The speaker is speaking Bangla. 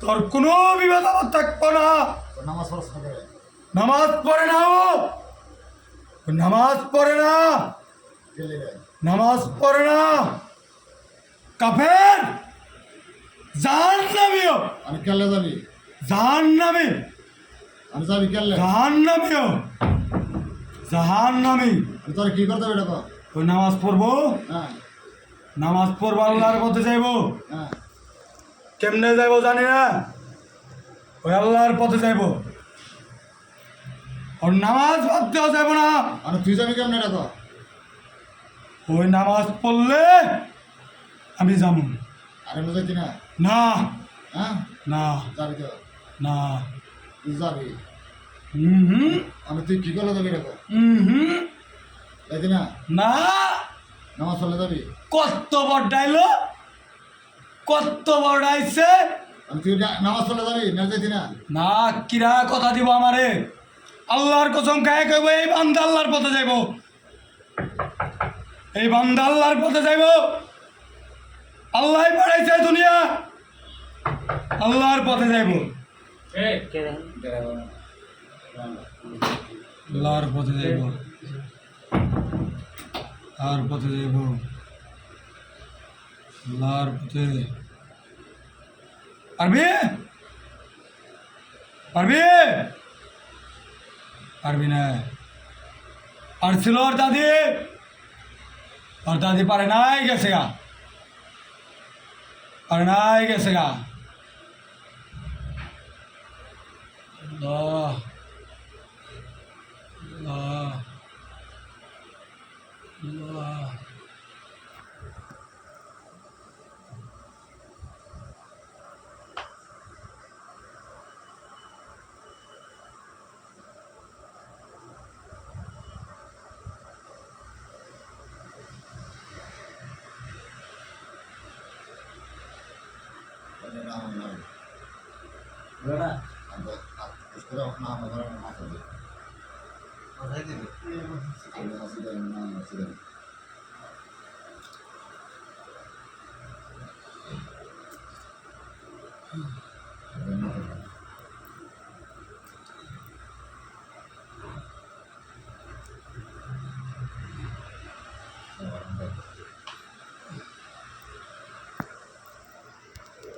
তোর কোনো বিবাদ আমার থাকবো না। নামাজ পড়ছ না করে? নামাজ পড়ে না ও, নামাজ পড়ে না, গেলে রে। নামাজ পড়ে না, কাফের, জাহান্নামীও, আমি কেলে যাবি? জাহান্নামী, আমি যাবি কেলে? জাহান্নামীও, জাহান্নামী। আমি তোর কি করতে হবে এটা কর। ওই নামাজ পড়বো, হ্যাঁ নামাজ পড়বো, আল্লাহর পথে যাইবো। হ্যাঁ কেমনে যাইবো জানি না, ওই আল্লাহর পথে যাইবো। ওর নামাজ পড়তেও যাইবো না। আমি তুই যাবি কেমন এটা কর। ওই নামাজ পড়লে আমি যাবো আর আমি যাইতি না? না, হ্যাঁ না, যাবি তো? না। তুই যাবি? হুম, আমি তুই কি করলে যাবি এটা কর। হুম, যাইতি না? না। নামাজ পড়লে যাবি? কত বড় ডাইলো, কত বড় ডাইছে। আমি তুই নামাজ পড়লে যাবি না যাইতি না? না, কিরা কথা দিব আমারে? আল্লাহর কসম খায় কইব এই বান্দা আল্লাহর পথে যাইব, এই বান্দা আল্লাহর পথে যাইব। আল্লাহই পাঠাইছে দুনিয়া, আল্লাহর পথে যাইব, আল্লাহর পথে যাইব, আল্লাহর পথে যাইব, আল্লাহর পথে। পারবি, পারবি, পারবি না। পারছিল ওর দাদি পারে নাই, গেছে গা, পারে নাই, গেছে গা। আল্লাহ, আল্লাহ, আল্লাহ। না